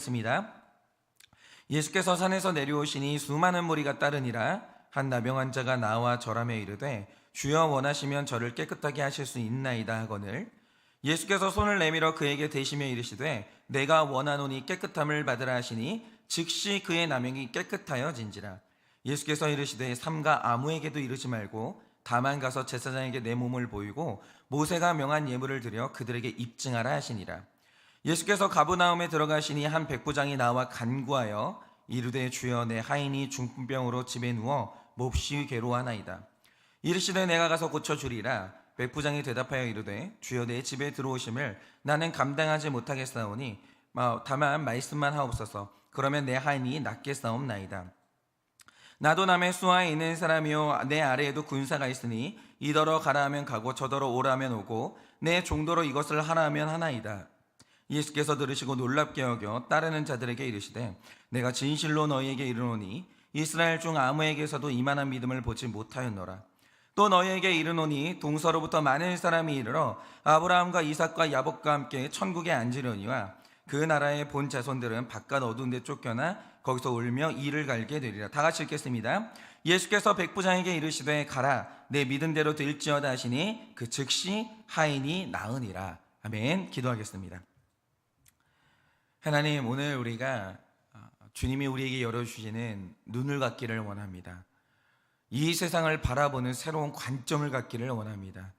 습니다. 예수께서 산에서 내려오시니 수많은 무리가 따르니라. 한 나병 자가 나와 절하며 이르되 주여 원하시면 저를 깨끗하게 하실 수 있나이다 하거늘 예수께서 손을 내밀어 그에게 대시며 이르시되 내가 원하노니 깨끗함을 받으라 하시니 즉시 그의 나병이 깨끗하여진지라. 예수께서 이르시되 삼가 아무에게도 이르지 말고 다만 가서 제사장에게 내 몸을 보이고 모세가 명한 예물을 드려 그들에게 입증하라 하시니라. 예수께서 가버나움에 들어가시니 한 백부장이 나와 간구하여 이르되 주여 내 하인이 중풍병으로 집에 누워 몹시 괴로워하나이다. 이르시되 내가 가서 고쳐주리라. 백부장이 대답하여 이르되 주여 내 집에 들어오심을 나는 감당하지 못하겠사오니 다만 말씀만 하옵소서. 그러면 내 하인이 낫겠사옵나이다. 나도 남의 수하에 있는 사람이요 내 아래에도 군사가 있으니 이더러 가라 하면 가고 저더러 오라 하면 오고 내 종도로 이것을 하라 하면 하나이다. 예수께서 들으시고 놀랍게 여겨 따르는 자들에게 이르시되 내가 진실로 너희에게 이르노니 이스라엘 중 아무에게서도 이만한 믿음을 보지 못하였노라. 또 너희에게 이르노니 동서로부터 많은 사람이 이르러 아브라함과 이삭과 야곱과 함께 천국에 앉으려니와 그 나라의 본 자손들은 바깥 어두운 데 쫓겨나 거기서 울며 이를 갈게 되리라. 다 같이 읽겠습니다. 예수께서 백부장에게 이르시되 가라 내 믿은 대로 될지어다 하시니 그 즉시 하인이 나으니라. 아멘. 기도하겠습니다. 하나님, 오늘 우리가 주님이 우리에게 열어주시는 눈을 갖기를 원합니다. 이 세상을 바라보는 새로운 관점을 갖기를 원합니다.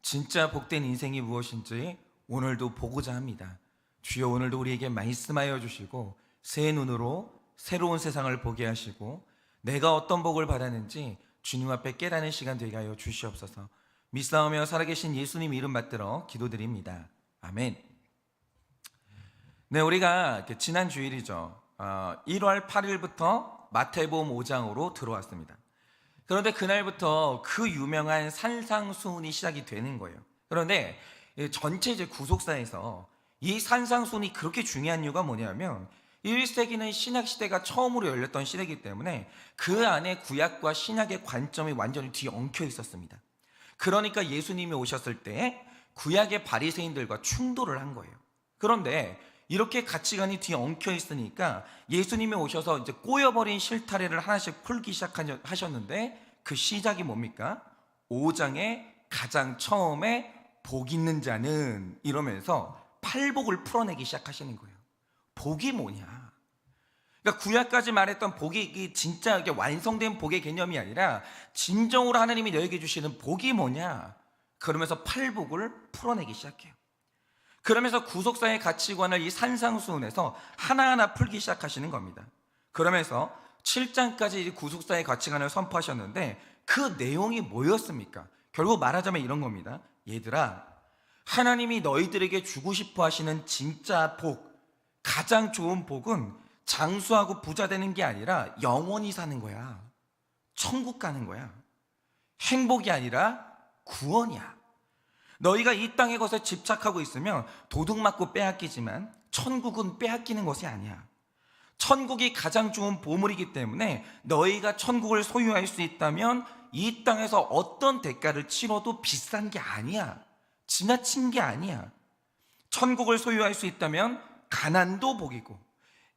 진짜 복된 인생이 무엇인지 오늘도 보고자 합니다. 주여 오늘도 우리에게 말씀하여 주시고 새 눈으로 새로운 세상을 보게 하시고 내가 어떤 복을 받았는지 주님 앞에 깨닫는 시간 되게 하여 주시옵소서. 믿사오며 살아계신 예수님 이름 받들어 기도드립니다. 아멘. 네, 우리가 지난 주일이죠. 1월 8일부터 마태복음 5장으로 들어왔습니다. 그런데 그날부터 그 유명한 산상수훈이 시작이 되는 거예요. 그런데 전체 이제 구속사에서 이 산상수훈이 그렇게 중요한 이유가 뭐냐면 1세기는 신약시대가 처음으로 열렸던 시대이기 때문에 그 안에 구약과 신약의 관점이 완전히 뒤엉켜 있었습니다. 그러니까 예수님이 오셨을 때 구약의 바리새인들과 충돌을 한 거예요. 그런데 이렇게 가치관이 뒤엉켜 있으니까 예수님이 오셔서 이제 꼬여버린 실타래를 하나씩 풀기 시작하셨는데 그 시작이 뭡니까? 5장에 가장 처음에 복 있는 자는 이러면서 팔복을 풀어내기 시작하시는 거예요. 복이 뭐냐? 그러니까 구약까지 말했던 복이 진짜 완성된 복의 개념이 아니라 진정으로 하나님이 너에게 주시는 복이 뭐냐? 그러면서 팔복을 풀어내기 시작해요. 그러면서 구속사의 가치관을 이 산상수훈에서 하나하나 풀기 시작하시는 겁니다. 그러면서 7장까지 구속사의 가치관을 선포하셨는데 그 내용이 뭐였습니까? 결국 말하자면 이런 겁니다. 얘들아, 하나님이 너희들에게 주고 싶어 하시는 진짜 복, 가장 좋은 복은 장수하고 부자 되는 게 아니라 영원히 사는 거야. 천국 가는 거야. 행복이 아니라 구원이야. 너희가 이 땅의 것에 집착하고 있으면 도둑 맞고 빼앗기지만 천국은 빼앗기는 것이 아니야. 천국이 가장 좋은 보물이기 때문에 너희가 천국을 소유할 수 있다면 이 땅에서 어떤 대가를 치러도 비싼 게 아니야. 지나친 게 아니야. 천국을 소유할 수 있다면 가난도 복이고,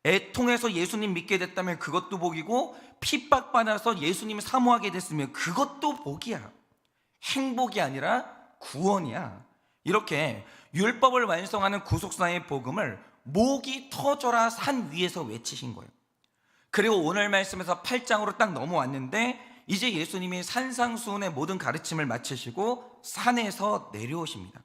애통해서 예수님 믿게 됐다면 그것도 복이고, 핍박받아서 예수님을 사모하게 됐으면 그것도 복이야. 행복이 아니라 구원이야. 이렇게 율법을 완성하는 구속사의 복음을 목이 터져라 산 위에서 외치신 거예요. 그리고 오늘 말씀에서 8장으로 딱 넘어왔는데 이제 예수님이 산상수훈의 모든 가르침을 마치시고 산에서 내려오십니다.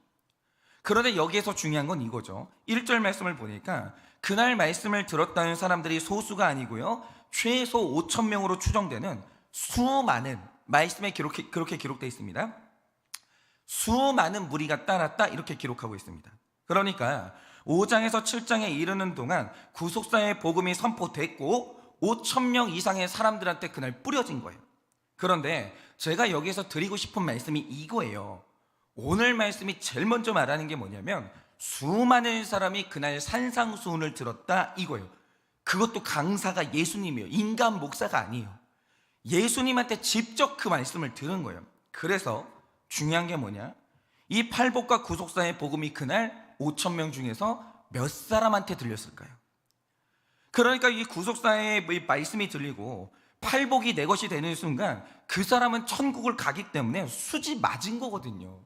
그런데 여기에서 중요한 건 이거죠. 1절 말씀을 보니까 그날 말씀을 들었다는 사람들이 소수가 아니고요, 최소 5,000명으로 추정되는 수많은, 말씀에 그렇게 기록되어 있습니다. 수많은 무리가 따랐다, 이렇게 기록하고 있습니다. 그러니까 5장에서 7장에 이르는 동안 구속사의 복음이 선포됐고 5,000명 이상의 사람들한테 그날 뿌려진 거예요. 그런데 제가 여기서 드리고 싶은 말씀이 이거예요. 오늘 말씀이 제일 먼저 말하는 게 뭐냐면 수많은 사람이 그날 산상수훈을 들었다, 이거예요. 그것도 강사가 예수님이에요. 인간 목사가 아니에요. 예수님한테 직접 그 말씀을 들은 거예요. 그래서 중요한 게 뭐냐? 이 팔복과 구속사의 복음이 그날 5,000명 중에서 몇 사람한테 들렸을까요? 그러니까 이 구속사의 이 말씀이 들리고 팔복이 내 것이 되는 순간 그 사람은 천국을 가기 때문에 수지 맞은 거거든요.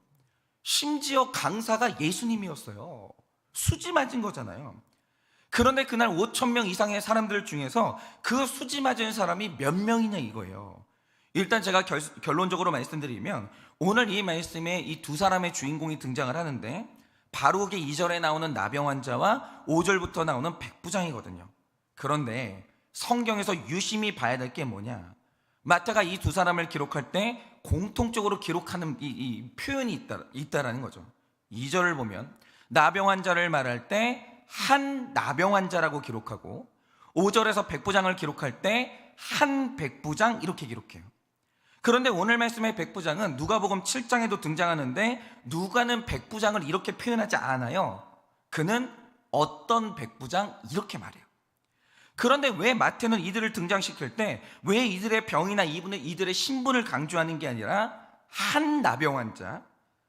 심지어 강사가 예수님이었어요. 수지 맞은 거잖아요. 그런데 그날 5천 명 이상의 사람들 중에서 그 수지 맞은 사람이 몇 명이냐 이거예요. 일단 제가 결론적으로 말씀드리면 오늘 이 말씀에 이 두 사람의 주인공이 등장을 하는데 바로게 2절에 나오는 나병 환자와 5절부터 나오는 백부장이거든요. 그런데 성경에서 유심히 봐야 될 게 뭐냐, 마태가 이 두 사람을 기록할 때 공통적으로 기록하는 이 표현이 있다라는 거죠. 2절을 보면 나병 환자를 말할 때 한 나병 환자라고 기록하고 5절에서 백부장을 기록할 때 한 백부장 이렇게 기록해요. 그런데 오늘 말씀의 백부장은 누가복음 7장에도 등장하는데 누가는 백부장을 이렇게 표현하지 않아요. 그는 어떤 백부장 이렇게 말해요. 그런데 왜 마태는 이들을 등장시킬 때 왜 이들의 병이나 이들의 신분을 강조하는 게 아니라 한 나병 환자,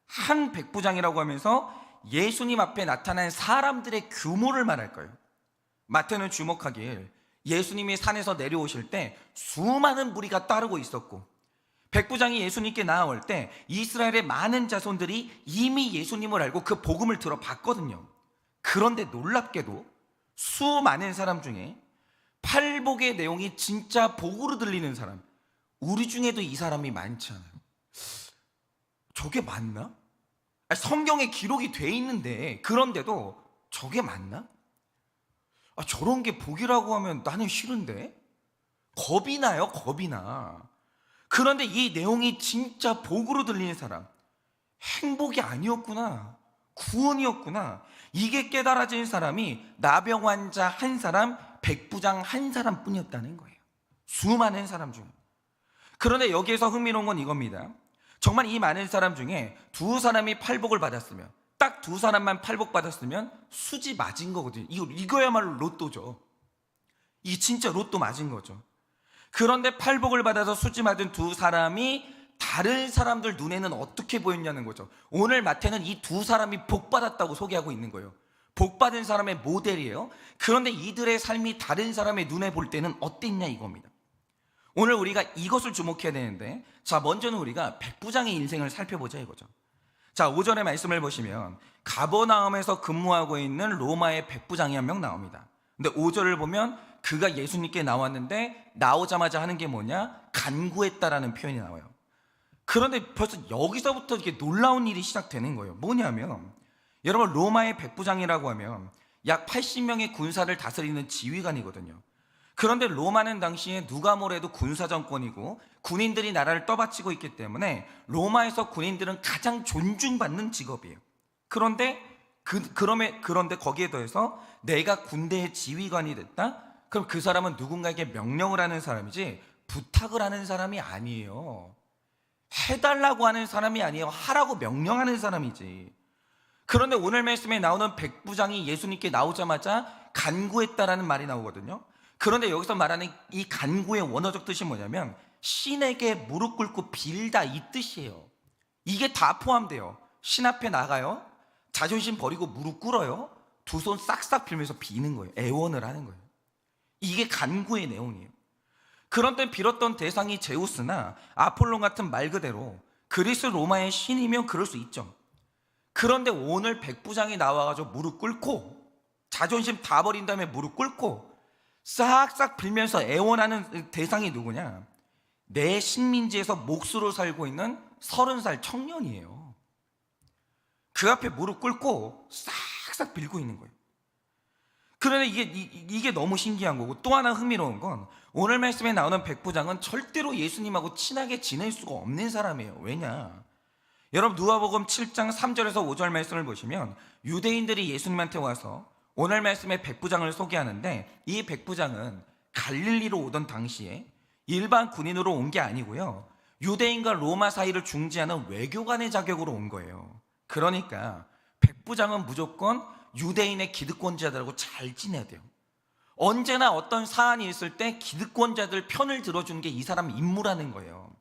한 백부장이라고 하면서 예수님 앞에 나타난 사람들의 규모를 말할 거예요. 마태는 주목하길 예수님이 산에서 내려오실 때 수많은 무리가 따르고 있었고 백부장이 예수님께 나아올 때 이스라엘의 많은 자손들이 이미 예수님을 알고 그 복음을 들어봤거든요. 그런데 놀랍게도 수많은 사람 중에 팔복의 내용이 진짜 복으로 들리는 사람, 우리 중에도 이 사람이 많지 않아요. 저게 맞나? 성경에 기록이 돼 있는데 그런데도 저게 맞나? 저런 게 복이라고 하면 나는 싫은데? 겁이 나요, 겁이 나. 그런데 이 내용이 진짜 복으로 들리는 사람, 행복이 아니었구나, 구원이었구나, 이게 깨달아진 사람이 나병 환자 한 사람, 백부장 한 사람 뿐이었다는 거예요. 수많은 사람 중. 그런데 여기에서 흥미로운 건 이겁니다. 정말 이 많은 사람 중에 두 사람이 팔복을 받았으면, 딱 두 사람만 팔복 받았으면 수지 맞은 거거든요. 이거야말로 로또죠. 이게 진짜 로또 맞은 거죠. 그런데 팔복을 받아서 수지 맞은 두 사람이 다른 사람들 눈에는 어떻게 보였냐는 거죠. 오늘 마태는 이 두 사람이 복 받았다고 소개하고 있는 거예요. 복 받은 사람의 모델이에요. 그런데 이들의 삶이 다른 사람의 눈에 볼 때는 어땠냐 이겁니다. 오늘 우리가 이것을 주목해야 되는데, 자, 먼저는 우리가 백부장의 인생을 살펴보자 이거죠. 자, 5절의 말씀을 보시면 가버나움에서 근무하고 있는 로마의 백부장이 한 명 나옵니다. 근데 5절을 보면 그가 예수님께 나왔는데 나오자마자 하는 게 뭐냐? 간구했다라는 표현이 나와요. 그런데 벌써 여기서부터 이렇게 놀라운 일이 시작되는 거예요. 뭐냐면, 여러분, 로마의 백부장이라고 하면 약 80명의 군사를 다스리는 지휘관이거든요. 그런데 로마는 당시에 누가 뭐래도 군사정권이고 군인들이 나라를 떠받치고 있기 때문에 로마에서 군인들은 가장 존중받는 직업이에요. 그런데 그런데 거기에 더해서 내가 군대의 지휘관이 됐다? 그럼 그 사람은 누군가에게 명령을 하는 사람이지 부탁을 하는 사람이 아니에요. 해달라고 하는 사람이 아니에요. 하라고 명령하는 사람이지. 그런데 오늘 말씀에 나오는 백부장이 예수님께 나오자마자 간구했다라는 말이 나오거든요. 그런데 여기서 말하는 이 간구의 원어적 뜻이 뭐냐면 신에게 무릎 꿇고 빌다 이 뜻이에요. 이게 다 포함돼요. 신 앞에 나가요, 자존심 버리고 무릎 꿇어요, 두 손 싹싹 빌면서 비는 거예요. 애원을 하는 거예요. 이게 간구의 내용이에요. 그런데 빌었던 대상이 제우스나 아폴론 같은 말 그대로 그리스 로마의 신이면 그럴 수 있죠. 그런데 오늘 백부장이 나와가지고 무릎 꿇고 자존심 다 버린 다음에 무릎 꿇고 싹싹 빌면서 애원하는 대상이 누구냐? 내 식민지에서 몫으로 살고 있는 30살 청년이에요. 그 앞에 무릎 꿇고 싹싹 빌고 있는 거예요. 그런데 이게 너무 신기한 거고, 또 하나 흥미로운 건 오늘 말씀에 나오는 백부장은 절대로 예수님하고 친하게 지낼 수가 없는 사람이에요. 왜냐? 여러분, 누가복음 7장 3절에서 5절 말씀을 보시면 유대인들이 예수님한테 와서 오늘 말씀에 백부장을 소개하는데, 이 백부장은 갈릴리로 오던 당시에 일반 군인으로 온 게 아니고요, 유대인과 로마 사이를 중지하는 외교관의 자격으로 온 거예요. 그러니까 백부장은 무조건 유대인의 기득권자들하고 잘 지내야 돼요. 언제나 어떤 사안이 있을 때 기득권자들 편을 들어주는 게 이 사람 임무라는 거예요.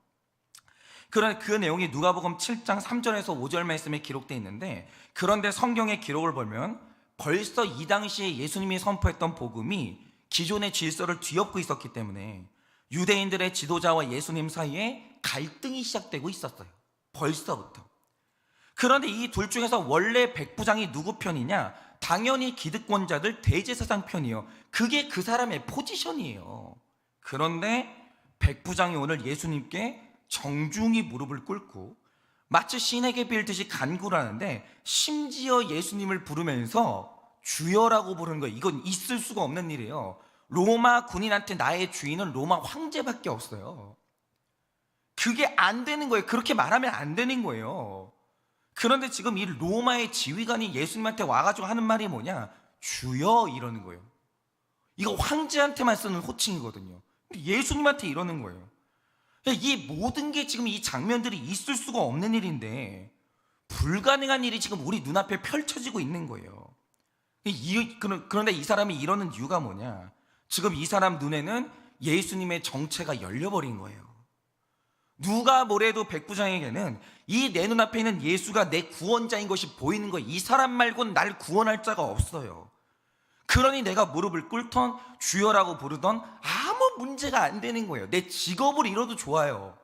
그런 그 내용이 누가복음 7장 3절에서 5절 말씀에 기록되어 있는데, 그런데 성경의 기록을 보면 벌써 이 당시에 예수님이 선포했던 복음이 기존의 질서를 뒤엎고 있었기 때문에 유대인들의 지도자와 예수님 사이에 갈등이 시작되고 있었어요. 벌써부터. 그런데 이 둘 중에서 원래 백부장이 누구 편이냐? 당연히 기득권자들 대제사장 편이에요. 그게 그 사람의 포지션이에요. 그런데 백부장이 오늘 예수님께 정중히 무릎을 꿇고 마치 신에게 빌듯이 간구를 하는데, 심지어 예수님을 부르면서 주여라고 부르는 거예요. 이건 있을 수가 없는 일이에요. 로마 군인한테 나의 주인은 로마 황제밖에 없어요. 그게 안 되는 거예요. 그렇게 말하면 안 되는 거예요. 그런데 지금 이 로마의 지휘관이 예수님한테 와가지고 하는 말이 뭐냐? 주여, 이러는 거예요. 이거 황제한테만 쓰는 호칭이거든요. 예수님한테 이러는 거예요. 이 모든 게 지금 이 장면들이 있을 수가 없는 일인데 불가능한 일이 지금 우리 눈앞에 펼쳐지고 있는 거예요. 그런데 이 사람이 이러는 이유가 뭐냐? 지금 이 사람 눈에는 예수님의 정체가 열려버린 거예요. 누가 뭐래도 백부장에게는 이 내 눈앞에 있는 예수가 내 구원자인 것이 보이는 거예요. 이 사람 말고는 날 구원할 자가 없어요. 그러니 내가 무릎을 꿇던 주여라고 부르던 아무 문제가 안 되는 거예요. 내 직업을 잃어도 좋아요.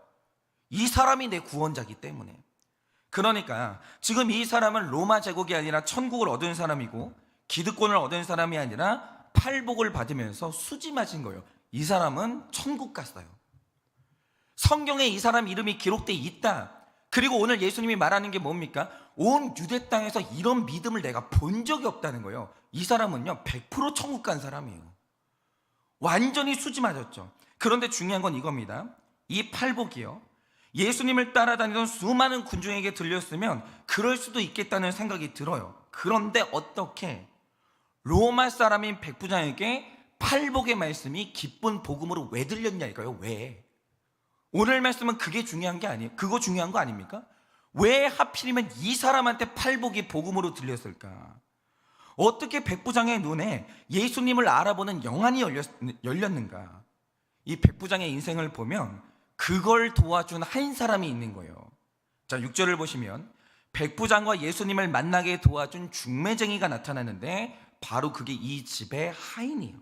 이 사람이 내 구원자이기 때문에. 그러니까 지금 이 사람은 로마 제국이 아니라 천국을 얻은 사람이고 기득권을 얻은 사람이 아니라 팔복을 받으면서 수지 맞은 거예요. 이 사람은 천국 갔어요. 성경에 이 사람 이름이 기록되어 있다. 그리고 오늘 예수님이 말하는 게 뭡니까? 온 유대 땅에서 이런 믿음을 내가 본 적이 없다는 거예요. 이 사람은요 100% 천국 간 사람이에요. 완전히 수지 맞았죠. 그런데 중요한 건 이겁니다. 이 팔복이요, 예수님을 따라다니던 수많은 군중에게 들렸으면 그럴 수도 있겠다는 생각이 들어요. 그런데 어떻게 로마 사람인 백부장에게 팔복의 말씀이 기쁜 복음으로 왜 들렸냐 이거예요. 왜? 오늘 말씀은 그게 중요한 게 아니에요. 그거 중요한 거 아닙니까? 왜 하필이면 이 사람한테 팔복이 복음으로 들렸을까? 어떻게 백부장의 눈에 예수님을 알아보는 영안이 열렸는가? 이 백부장의 인생을 보면 그걸 도와준 한 사람이 있는 거예요. 자, 6절을 보시면 백부장과 예수님을 만나게 도와준 중매쟁이가 나타나는데 바로 그게 이 집의 하인이에요.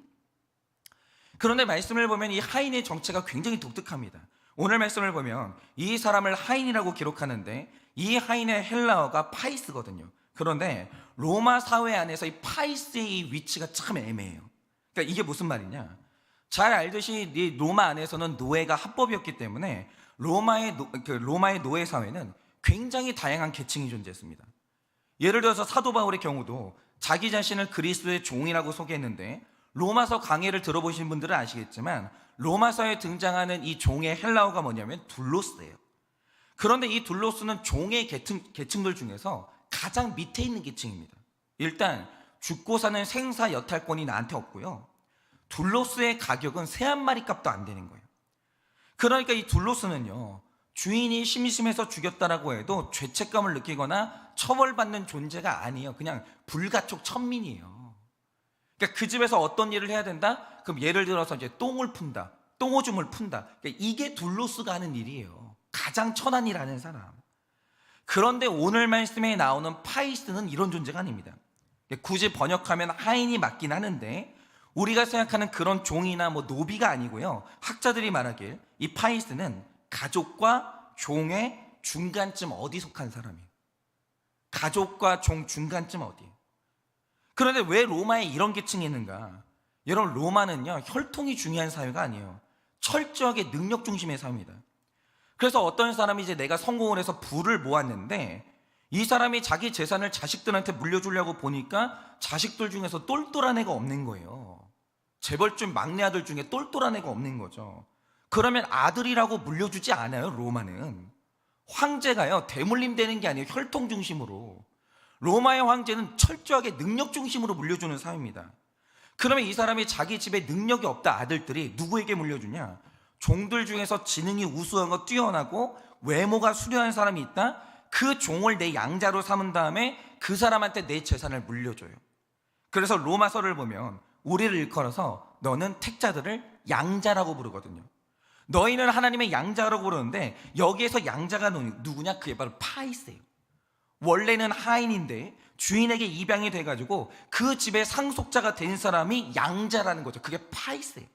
그런데 말씀을 보면 이 하인의 정체가 굉장히 독특합니다. 오늘 말씀을 보면 이 사람을 하인이라고 기록하는데 이 하인의 헬라어가 파이스거든요. 그런데 로마 사회 안에서 이 파이스의 위치가 참 애매해요. 그러니까 이게 무슨 말이냐? 잘 알듯이 이 로마 안에서는 노예가 합법이었기 때문에 로마의 노예 사회는 굉장히 다양한 계층이 존재했습니다. 예를 들어서 사도 바울의 경우도 자기 자신을 그리스도의 종이라고 소개했는데 로마서 강해를 들어보신 분들은 아시겠지만 로마서에 등장하는 이 종의 헬라어가 뭐냐면 둘로스예요. 그런데 이 둘로스는 종의 계층들 중에서 가장 밑에 있는 계층입니다. 일단 죽고 사는 생사 여탈권이 나한테 없고요, 둘로스의 가격은 새 한 마리 값도 안 되는 거예요. 그러니까 이 둘로스는요, 주인이 심심해서 죽였다라고 해도 죄책감을 느끼거나 처벌받는 존재가 아니에요. 그냥 불가촉 천민이에요. 그러니까 그 집에서 어떤 일을 해야 된다? 그럼 예를 들어서 이제 똥을 푼다, 똥오줌을 푼다. 그러니까 이게 둘로스가 하는 일이에요. 가장 천한 일 하는 사람. 그런데 오늘 말씀에 나오는 파이스는 이런 존재가 아닙니다. 굳이 번역하면 하인이 맞긴 하는데 우리가 생각하는 그런 종이나 뭐 노비가 아니고요, 학자들이 말하길 이 파이스는 가족과 종의 중간쯤 어디 속한 사람이에요. 가족과 종 중간쯤 어디. 그런데 왜 로마에 이런 계층이 있는가? 여러분, 로마는요 혈통이 중요한 사회가 아니에요. 철저하게 능력 중심의 사회입니다. 그래서 어떤 사람이 이제 내가 성공을 해서 부를 모았는데 이 사람이 자기 재산을 자식들한테 물려주려고 보니까 자식들 중에서 똘똘한 애가 없는 거예요. 재벌집 막내 아들 중에 똘똘한 애가 없는 거죠. 그러면 아들이라고 물려주지 않아요. 로마는 황제가요 대물림 되는 게 아니에요. 혈통 중심으로. 로마의 황제는 철저하게 능력 중심으로 물려주는 사회입니다. 그러면 이 사람이 자기 집에 능력이 없다 아들들이 누구에게 물려주냐? 종들 중에서 지능이 우수하고 뛰어나고 외모가 수려한 사람이 있다? 그 종을 내 양자로 삼은 다음에 그 사람한테 내 재산을 물려줘요. 그래서 로마서를 보면 우리를 일컬어서 너는 택자들을 양자라고 부르거든요. 너희는 하나님의 양자라고 부르는데 여기에서 양자가 누구냐? 그게 바로 파이스예요. 원래는 하인인데 주인에게 입양이 돼가지고 그 집의 상속자가 된 사람이 양자라는 거죠. 그게 파이스예요.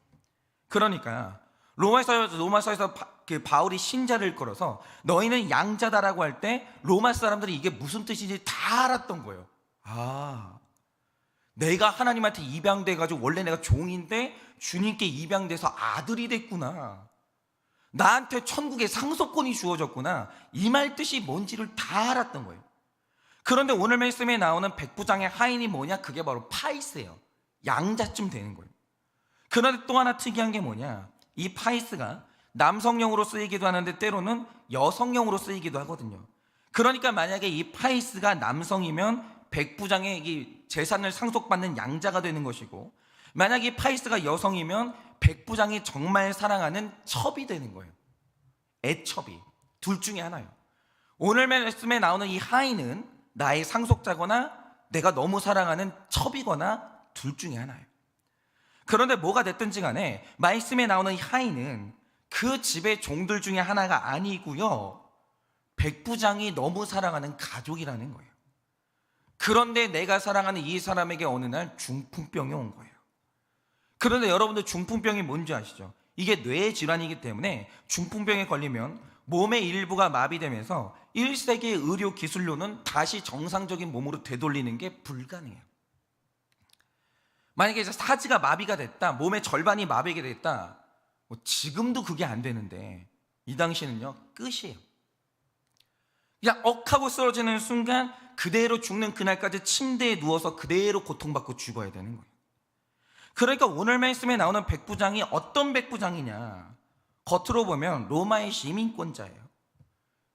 그러니까 로마서에서 그 바울이 신자를 끌어서 너희는 양자다라고 할 때 로마 사람들이 이게 무슨 뜻인지 다 알았던 거예요. 내가 하나님한테 입양돼가지고 원래 내가 종인데 주님께 입양돼서 아들이 됐구나. 나한테 천국의 상속권이 주어졌구나. 이 말 뜻이 뭔지를 다 알았던 거예요. 그런데 오늘 말씀에 나오는 백부장의 하인이 뭐냐? 그게 바로 파이스예요. 양자쯤 되는 거예요. 그런데 또 하나 특이한 게 뭐냐? 이 파이스가 남성용으로 쓰이기도 하는데 때로는 여성용으로 쓰이기도 하거든요. 그러니까 만약에 이 파이스가 남성이면 백부장의 이 재산을 상속받는 양자가 되는 것이고, 만약에 이 파이스가 여성이면 백부장이 정말 사랑하는 첩이 되는 거예요. 애첩이. 둘 중에 하나예요. 오늘 말씀에 나오는 이 하인은 나의 상속자거나 내가 너무 사랑하는 첩이거나 둘 중에 하나예요. 그런데 뭐가 됐든지 간에 말씀에 나오는 이 하인은 그 집의 종들 중에 하나가 아니고요, 백부장이 너무 사랑하는 가족이라는 거예요. 그런데 내가 사랑하는 이 사람에게 어느 날 중풍병이 온 거예요. 그런데 여러분들 중풍병이 뭔지 아시죠? 이게 뇌 질환이기 때문에 중풍병에 걸리면 몸의 일부가 마비되면서 1세기의 의료 기술로는 다시 정상적인 몸으로 되돌리는 게 불가능해요. 만약에 이제 사지가 마비가 됐다, 몸의 절반이 마비가 됐다, 지금도 그게 안 되는데 이 당시는요 끝이에요. 그냥 억하고 쓰러지는 순간 그대로 죽는 그날까지 침대에 누워서 그대로 고통받고 죽어야 되는 거예요. 그러니까 오늘 말씀에 나오는 백부장이 어떤 백부장이냐? 겉으로 보면 로마의 시민권자예요.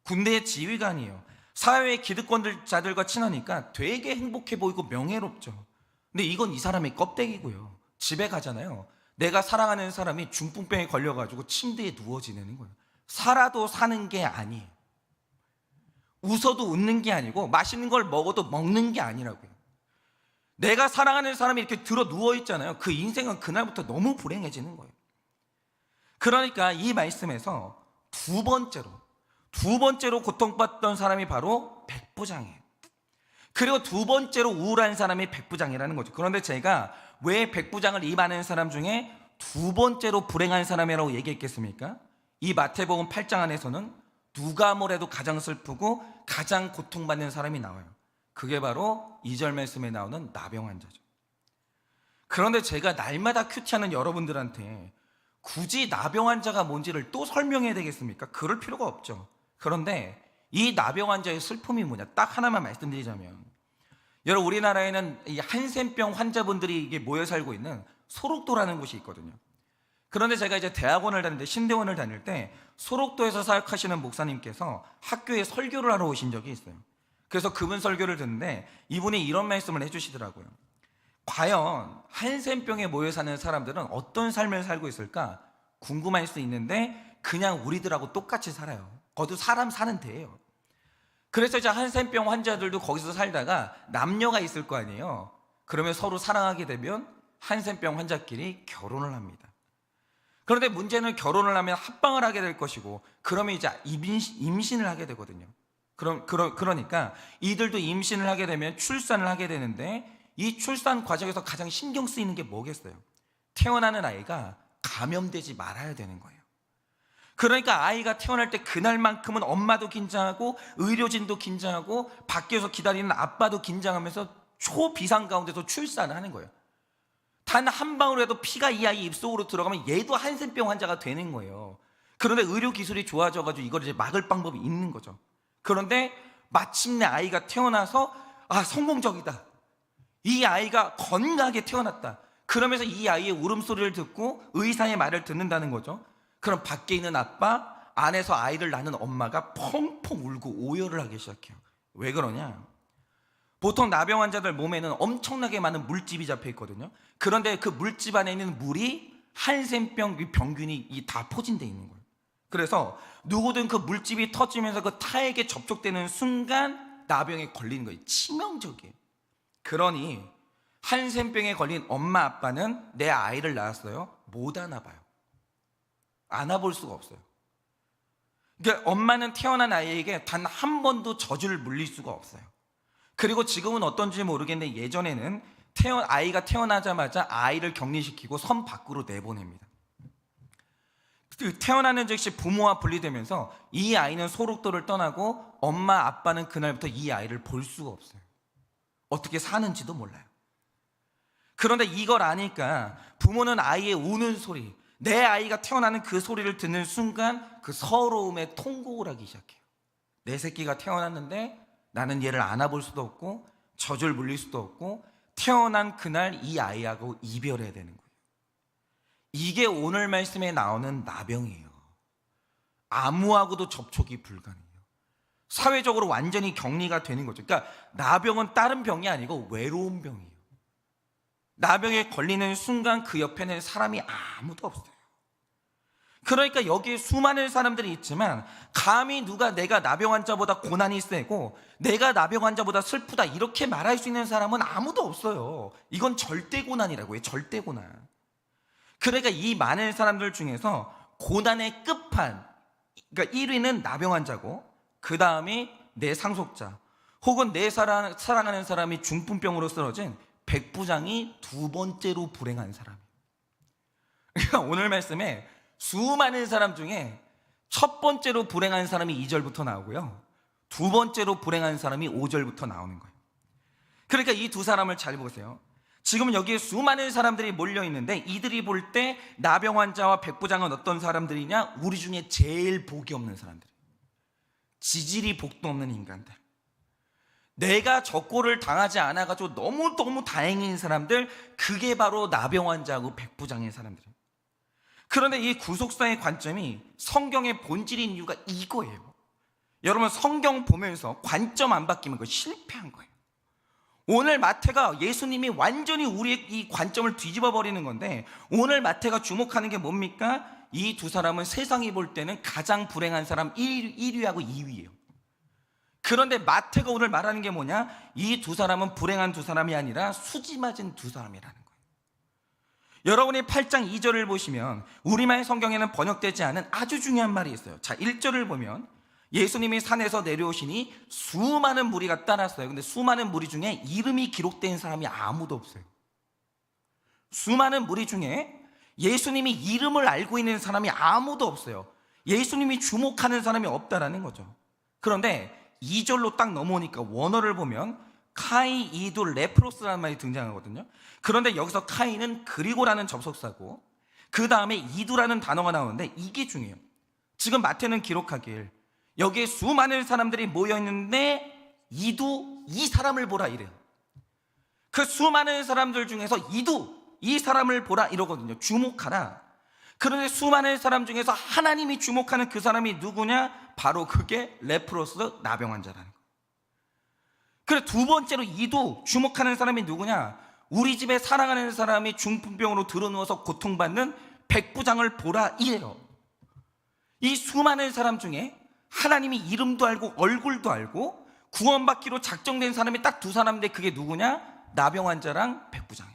군대의 지휘관이에요. 사회의 기득권자들과 친하니까 되게 행복해 보이고 명예롭죠. 근데 이건 이 사람의 껍데기고요. 집에 가잖아요. 내가 사랑하는 사람이 중풍병에 걸려가지고 침대에 누워 지내는 거예요. 살아도 사는 게 아니에요. 웃어도 웃는 게 아니고 맛있는 걸 먹어도 먹는 게 아니라고요. 내가 사랑하는 사람이 이렇게 들어 누워 있잖아요. 그 인생은 그날부터 너무 불행해지는 거예요. 그러니까 이 말씀에서 두 번째로 고통받던 사람이 바로 백부장이에요. 그리고 두 번째로 우울한 사람이 백부장이라는 거죠. 그런데 제가 왜 백부장을 임하는 사람 중에 두 번째로 불행한 사람이라고 얘기했겠습니까? 이 마태복음 8장 안에서는 누가 뭐래도 가장 슬프고 가장 고통받는 사람이 나와요. 그게 바로 2절 말씀에 나오는 나병 환자죠. 그런데 제가 날마다 큐티하는 여러분들한테 굳이 나병 환자가 뭔지를 또 설명해야 되겠습니까? 그럴 필요가 없죠. 그런데 이 나병 환자의 슬픔이 뭐냐? 딱 하나만 말씀드리자면, 여러분 우리나라에는 이 한센병 환자분들이 이게 모여 살고 있는 소록도라는 곳이 있거든요. 그런데 제가 이제 대학원을 다닐 때, 신대원을 다닐 때 소록도에서 사역하시는 목사님께서 학교에 설교를 하러 오신 적이 있어요. 그래서 그분 설교를 듣는데 이분이 이런 말씀을 해주시더라고요. 과연 한센병에 모여 사는 사람들은 어떤 삶을 살고 있을까 궁금할 수 있는데 그냥 우리들하고 똑같이 살아요. 거기도 사람 사는 데예요. 그래서 이제 한센병 환자들도 거기서 살다가 남녀가 있을 거 아니에요. 그러면 서로 사랑하게 되면 한센병 환자끼리 결혼을 합니다. 그런데 문제는 결혼을 하면 합방을 하게 될 것이고, 그러면 이제 임신을 하게 되거든요. 그러니까 이들도 임신을 하게 되면 출산을 하게 되는데, 이 출산 과정에서 가장 신경 쓰이는 게 뭐겠어요? 태어나는 아이가 감염되지 말아야 되는 거예요. 그러니까 아이가 태어날 때 그날만큼은 엄마도 긴장하고 의료진도 긴장하고 밖에서 기다리는 아빠도 긴장하면서 초비상 가운데서 출산을 하는 거예요. 단 한 방울이라도 피가 이 아이 입속으로 들어가면 얘도 한센병 환자가 되는 거예요. 그런데 의료 기술이 좋아져가지고 이걸 이제 막을 방법이 있는 거죠. 그런데 마침내 아이가 태어나서 성공적이다, 이 아이가 건강하게 태어났다, 그러면서 이 아이의 울음소리를 듣고 의사의 말을 듣는다는 거죠. 그럼 밖에 있는 아빠, 안에서 아이를 낳는 엄마가 펑펑 울고 오열을 하기 시작해요. 왜 그러냐? 보통 나병 환자들 몸에는 엄청나게 많은 물집이 잡혀 있거든요. 그런데 그 물집 안에 있는 물이 한센병 병균이 다 포진되어 있는 거예요. 그래서 누구든 그 물집이 터지면서 그 타에게 접촉되는 순간 나병에 걸리는 거예요. 치명적이에요. 그러니 한센병에 걸린 엄마 아빠는 내 아이를 낳았어요, 못 안아봐요. 안아볼 수가 없어요. 그러니까 엄마는 태어난 아이에게 단 한 번도 젖을 물릴 수가 없어요. 그리고 지금은 어떤지 모르겠는데 예전에는 아이가 태어나자마자 아이를 격리시키고 섬 밖으로 내보냅니다. 태어나는 즉시 부모와 분리되면서 이 아이는 소록도를 떠나고 엄마 아빠는 그날부터 이 아이를 볼 수가 없어요. 어떻게 사는지도 몰라요. 그런데 이걸 아니까 부모는 아이의 우는 소리, 내 아이가 태어나는 그 소리를 듣는 순간 그 서러움에 통곡을 하기 시작해요. 내 새끼가 태어났는데 나는 얘를 안아볼 수도 없고 젖을 물릴 수도 없고 태어난 그날 이 아이하고 이별해야 되는 거예요. 이게 오늘 말씀에 나오는 나병이에요. 아무하고도 접촉이 불가능해요. 사회적으로 완전히 격리가 되는 거죠. 그러니까 나병은 다른 병이 아니고 외로운 병이에요. 나병에 걸리는 순간 그 옆에는 사람이 아무도 없어요. 그러니까 여기에 수많은 사람들이 있지만 감히 누가 내가 나병 환자보다 고난이 세고 내가 나병 환자보다 슬프다 이렇게 말할 수 있는 사람은 아무도 없어요. 이건 절대 고난이라고 해요. 절대 고난. 그러니까 이 많은 사람들 중에서 고난의 끝판, 그러니까 1위는 나병 환자고 그 다음이 내 상속자 혹은 내 사랑하는 사람이 중풍병으로 쓰러진 백부장이 두 번째로 불행한 사람이에요. 그러니까 오늘 말씀에 수많은 사람 중에 첫 번째로 불행한 사람이 2절부터 나오고요, 두 번째로 불행한 사람이 5절부터 나오는 거예요. 그러니까 이 두 사람을 잘 보세요. 지금 여기에 수많은 사람들이 몰려있는데 이들이 볼 때 나병 환자와 백부장은 어떤 사람들이냐? 우리 중에 제일 복이 없는 사람들, 지질이 복도 없는 인간들, 내가 저 꼴을 당하지 않아가지고 너무너무 다행인 사람들, 그게 바로 나병 환자하고 백부장의 사람들이에요. 그런데 이 구속사의 관점이 성경의 본질인 이유가 이거예요. 여러분, 성경 보면서 관점 안 바뀌면 그거 실패한 거예요. 오늘 마태가, 예수님이 완전히 우리의 이 관점을 뒤집어 버리는 건데, 오늘 마태가 주목하는 게 뭡니까? 이 두 사람은 세상이 볼 때는 가장 불행한 사람 1위하고 2위예요. 그런데 마태가 오늘 말하는 게 뭐냐? 이 두 사람은 불행한 두 사람이 아니라 수지 맞은 두 사람이라는 거예요. 여러분이 8장 2절을 보시면 우리말 성경에는 번역되지 않은 아주 중요한 말이 있어요. 자, 1절을 보면 예수님이 산에서 내려오시니 수많은 무리가 따랐어요. 근데 수많은 무리 중에 이름이 기록된 사람이 아무도 없어요. 수많은 무리 중에 예수님이 이름을 알고 있는 사람이 아무도 없어요. 예수님이 주목하는 사람이 없다라는 거죠. 그런데 2절로 딱 넘어오니까 원어를 보면 카이 이도 레프로스라는 말이 등장하거든요. 그런데 여기서 카이는 그리고라는 접속사고 그 다음에 이두라는 단어가 나오는데 이게 중요해요. 지금 마태는 기록하길 여기에 수많은 사람들이 모여있는데 이두, 이 사람을 보라 이래요. 그 수많은 사람들 중에서 이두, 이 사람을 보라 이러거든요. 주목하라. 그런데 수많은 사람 중에서 하나님이 주목하는 그 사람이 누구냐? 바로 그게 레프로스, 나병 환자라는 거예요. 그래, 두 번째로 이두, 주목하는 사람이 누구냐? 우리 집에 사랑하는 사람이 중풍병으로 들어누워서 고통받는 백부장을 보라 이래요. 이 수많은 사람 중에 하나님이 이름도 알고 얼굴도 알고 구원받기로 작정된 사람이 딱 두 사람인데 그게 누구냐? 나병 환자랑 백부장이에요.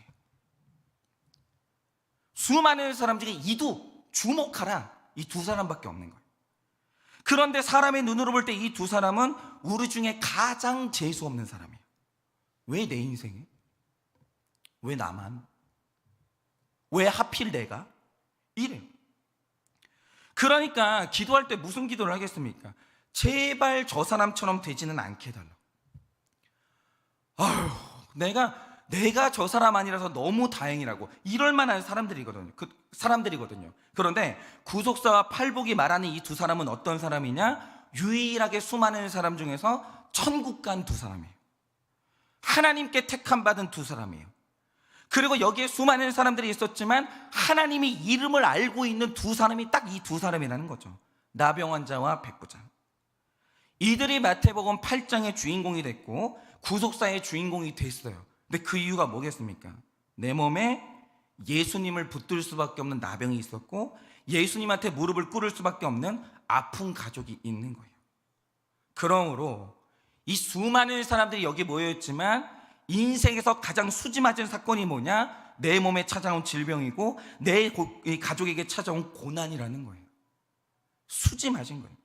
수많은 사람 중에 이두, 주목하라, 이 두 사람밖에 없는 거예요. 그런데 사람의 눈으로 볼 때 이 두 사람은 우리 중에 가장 재수 없는 사람이에요. 왜 내 인생에? 왜 나만? 왜 하필 내가? 이래요. 그러니까 기도할 때 무슨 기도를 하겠습니까? 제발 저 사람처럼 되지는 않게 해달라. 아휴, 내가 저 사람 아니라서 너무 다행이라고 이럴 만한 사람들이거든요. 그런데 구속사와 팔복이 말하는 이 두 사람은 어떤 사람이냐? 유일하게 수많은 사람 중에서 천국 간 두 사람이에요. 하나님께 택함 받은 두 사람이에요. 그리고 여기에 수많은 사람들이 있었지만 하나님이 이름을 알고 있는 두 사람이 딱 이 두 사람이라는 거죠. 나병 환자와 백부장. 이들이 마태복음 8장의 주인공이 됐고 구속사의 주인공이 됐어요. 근데 그 이유가 뭐겠습니까? 내 몸에 예수님을 붙들 수밖에 없는 나병이 있었고 예수님한테 무릎을 꿇을 수밖에 없는 아픈 가족이 있는 거예요. 그러므로 이 수많은 사람들이 여기 모여있지만 인생에서 가장 수지 맞은 사건이 뭐냐? 내 몸에 찾아온 질병이고 내 가족에게 찾아온 고난이라는 거예요. 수지 맞은 거예요.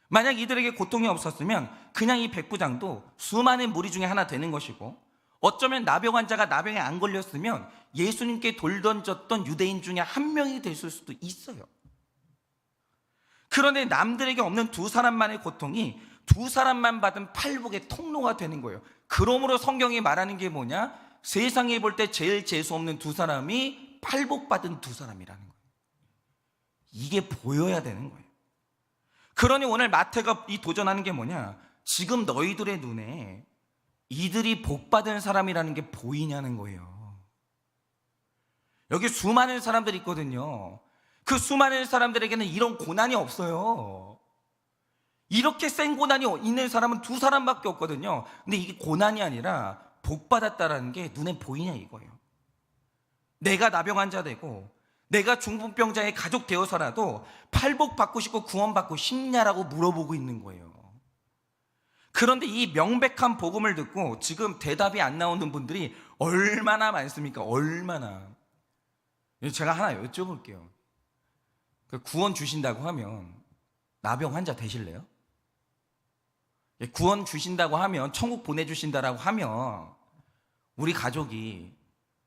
만약 이들에게 고통이 없었으면 그냥 이 백부장도 수많은 무리 중에 하나 되는 것이고, 어쩌면 나병 환자가 나병에 안 걸렸으면 예수님께 돌 던졌던 유대인 중에 한 명이 됐을 수도 있어요. 그런데 남들에게 없는 두 사람만의 고통이 두 사람만 받은 팔복의 통로가 되는 거예요. 그러므로 성경이 말하는 게 뭐냐? 세상에 볼 때 제일 재수 없는 두 사람이 팔복받은 두 사람이라는 거예요. 이게 보여야 되는 거예요. 그러니 오늘 마태가 이 도전하는 게 뭐냐? 지금 너희들의 눈에 이들이 복받은 사람이라는 게 보이냐는 거예요. 여기 수많은 사람들이 있거든요. 그 수많은 사람들에게는 이런 고난이 없어요. 이렇게 센 고난이 있는 사람은 두 사람밖에 없거든요. 근데 이게 고난이 아니라 복받았다라는 게 눈에 보이냐 이거예요. 내가 나병 환자 되고 내가 중풍병자의 가족 되어서라도 팔복 받고 싶고 구원받고 싶냐라고 물어보고 있는 거예요. 그런데 이 명백한 복음을 듣고 지금 대답이 안 나오는 분들이 얼마나 많습니까? 얼마나. 제가 하나 여쭤볼게요. 구원 주신다고 하면 나병 환자 되실래요? 구원 주신다고 하면, 천국 보내주신다라고 하면 우리 가족이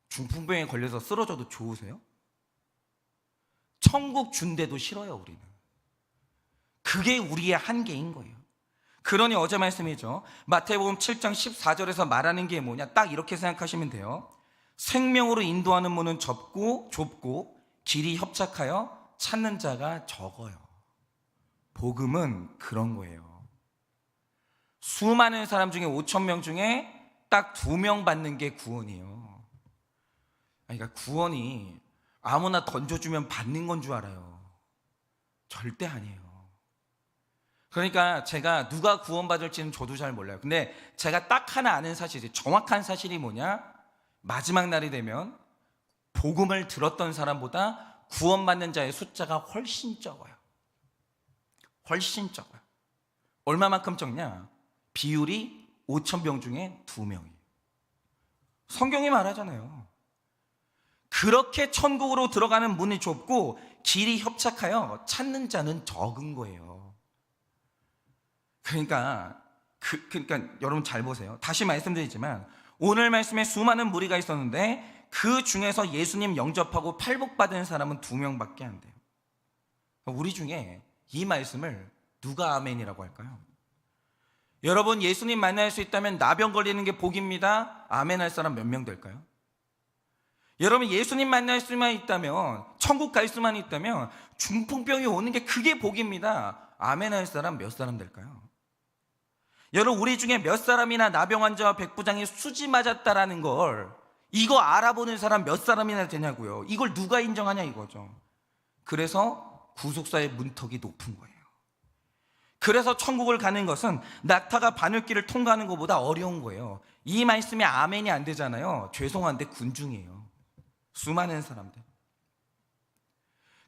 중풍병에 걸려서 쓰러져도 좋으세요? 천국 준대도 싫어요. 우리는. 그게 우리의 한계인 거예요. 그러니 어제 말씀이죠. 마태복음 7장 14절에서 말하는 게 뭐냐, 딱 이렇게 생각하시면 돼요. 생명으로 인도하는 문은 좁고 길이 협착하여 찾는 자가 적어요. 복음은 그런 거예요. 수많은 사람 중에 5,000명 중에 딱 2명 받는 게 구원이에요. 그러니까 구원이 아무나 던져주면 받는 건 줄 알아요. 절대 아니에요. 그러니까 제가 누가 구원받을지는 저도 잘 몰라요. 근데 제가 딱 하나 아는 사실이, 정확한 사실이 뭐냐? 마지막 날이 되면 복음을 들었던 사람보다 구원받는 자의 숫자가 훨씬 적어요. 훨씬 적어요. 얼마만큼 적냐? 비율이 5,000명 중에 2명이에요. 성경이 말하잖아요. 그렇게 천국으로 들어가는 문이 좁고 길이 협착하여 찾는 자는 적은 거예요. 그러니까 여러분 잘 보세요. 다시 말씀드리지만 오늘 말씀에 수많은 무리가 있었는데 그 중에서 예수님 영접하고 팔복받은 사람은 2명밖에 안 돼요. 우리 중에 이 말씀을 누가 아멘이라고 할까요? 여러분, 예수님 만날 수 있다면 나병 걸리는 게 복입니다. 아멘 할 사람 몇 명 될까요? 여러분, 예수님 만날 수만 있다면, 천국 갈 수만 있다면 중풍병이 오는 게 그게 복입니다. 아멘 할 사람 몇 사람 될까요? 여러분, 우리 중에 몇 사람이나 나병 환자와 백부장이 수지 맞았다라는 걸 이거 알아보는 사람 몇 사람이나 되냐고요. 이걸 누가 인정하냐 이거죠. 그래서 구속사의 문턱이 높은 거예요. 그래서 천국을 가는 것은 낙타가 바늘길을 통과하는 것보다 어려운 거예요. 이 말씀에 아멘이 안 되잖아요. 죄송한데 군중이에요. 수많은 사람들.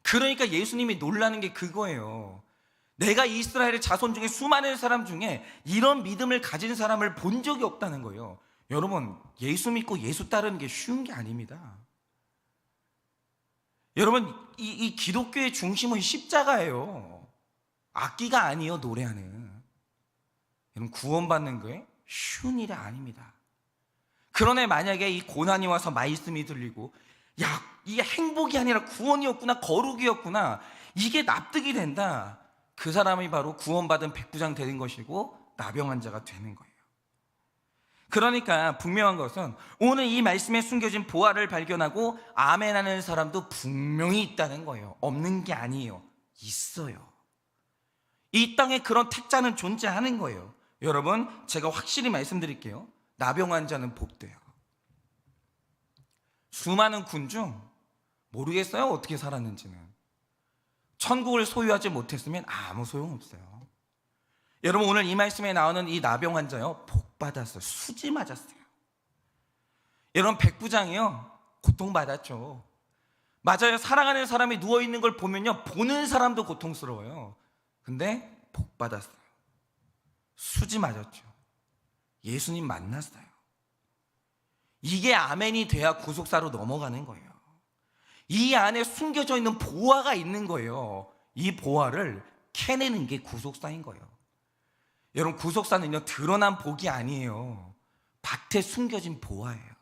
그러니까 예수님이 놀라는 게 그거예요. 내가 이스라엘의 자손 중에 수많은 사람 중에 이런 믿음을 가진 사람을 본 적이 없다는 거예요. 여러분, 예수 믿고 예수 따르는 게 쉬운 게 아닙니다. 여러분, 이 기독교의 중심은 십자가예요. 악기가 아니에요. 노래하는. 여러분, 구원받는 게 쉬운 일이 아닙니다. 그러나 만약에 이 고난이 와서 말씀이 들리고, 야, 이게 행복이 아니라 구원이었구나, 거룩이었구나, 이게 납득이 된다. 그 사람이 바로 구원받은 백부장 되는 것이고 나병 환자가 되는 거예요. 그러니까 분명한 것은 오늘 이 말씀에 숨겨진 보화를 발견하고 아멘하는 사람도 분명히 있다는 거예요. 없는 게 아니에요. 있어요. 이 땅에 그런 택자는 존재하는 거예요. 여러분, 제가 확실히 말씀드릴게요. 나병 환자는 복돼요. 수많은 군중 모르겠어요. 어떻게 살았는지는. 천국을 소유하지 못했으면 아무 소용없어요. 여러분, 오늘 이 말씀에 나오는 이 나병 환자요, 복 받았어요. 수지 맞았어요. 여러분, 백부장이요, 고통받았죠. 맞아요. 사랑하는 사람이 누워있는 걸 보면요, 보는 사람도 고통스러워요. 근데 복 받았어요. 수지 맞았죠. 예수님 만났어요. 이게 아멘이 돼야 구속사로 넘어가는 거예요. 이 안에 숨겨져 있는 보화가 있는 거예요. 이 보화를 캐내는 게 구속사인 거예요. 여러분, 구속사는요 드러난 복이 아니에요. 밭에 숨겨진 보화예요.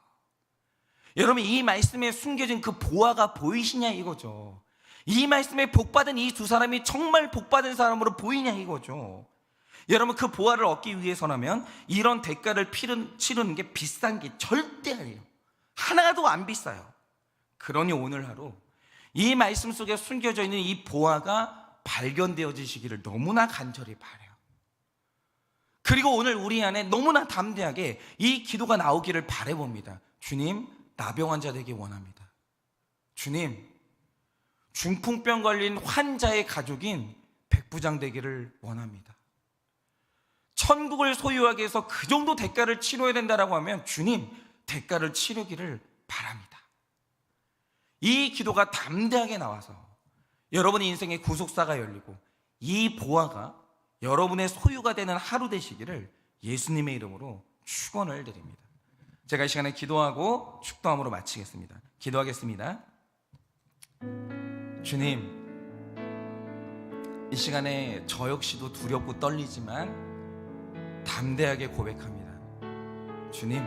여러분, 이 말씀에 숨겨진 그 보화가 보이시냐 이거죠. 이 말씀에 복받은 이 두 사람이 정말 복받은 사람으로 보이냐 이거죠. 여러분, 그 보화를 얻기 위해서라면 이런 대가를 치르는 게 비싼 게 절대 아니에요. 하나도 안 비싸요. 그러니 오늘 하루 이 말씀 속에 숨겨져 있는 이 보화가 발견되어지시기를 너무나 간절히 바라요. 그리고 오늘 우리 안에 너무나 담대하게 이 기도가 나오기를 바라봅니다. 주님, 나병 환자 되기 원합니다. 주님, 중풍병 걸린 환자의 가족인 백부장 되기를 원합니다. 천국을 소유하기 위해서 그 정도 대가를 치러야 된다라고 하면 주님, 대가를 치르기를 바랍니다. 이 기도가 담대하게 나와서 여러분의 인생의 구속사가 열리고 이 보화가 여러분의 소유가 되는 하루 되시기를 예수님의 이름으로 축원을 드립니다. 제가 이 시간에 기도하고 축도함으로 마치겠습니다. 기도하겠습니다. 주님, 이 시간에 저 역시도 두렵고 떨리지만 담대하게 고백합니다. 주님,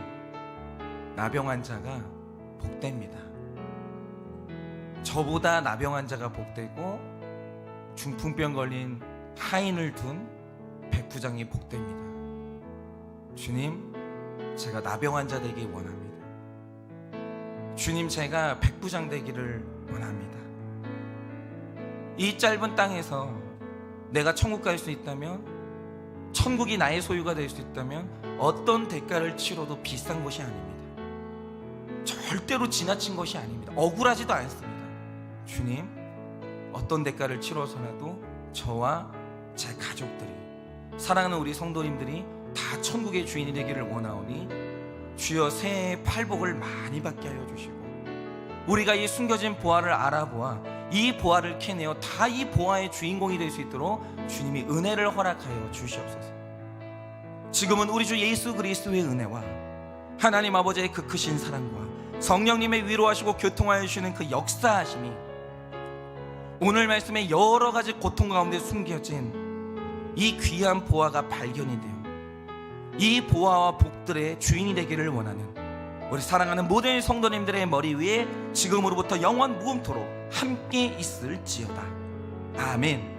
나병 환자가 복됩니다. 저보다 나병 환자가 복되고 중풍병 걸린 하인을 둔 백부장이 복됩니다. 주님, 제가 나병 환자 되기 원합니다. 주님, 제가 백부장 되기를 원합니다. 이 짧은 땅에서 내가 천국 갈 수 있다면, 천국이 나의 소유가 될 수 있다면 어떤 대가를 치러도 비싼 것이 아닙니다. 절대로 지나친 것이 아닙니다. 억울하지도 않습니다. 주님, 어떤 대가를 치러서라도 저와 제 가족들이, 사랑하는 우리 성도님들이 다 천국의 주인이 되기를 원하오니 주여 새해의 팔복을 많이 받게 하여 주시고, 우리가 이 숨겨진 보화를 알아보아 이 보화를 캐내어 다 이 보화의 주인공이 될 수 있도록 주님이 은혜를 허락하여 주시옵소서. 지금은 우리 주 예수 그리스도의 은혜와 하나님 아버지의 그 크신 사랑과 성령님의 위로하시고 교통하여 주시는 그 역사하심이 오늘 말씀에 여러 가지 고통 가운데 숨겨진 이 귀한 보화가 발견이 되어 이 보화와 복들의 주인이 되기를 원하는 우리 사랑하는 모든 성도님들의 머리 위에 지금으로부터 영원 무음토록 함께 있을지어다. 아멘.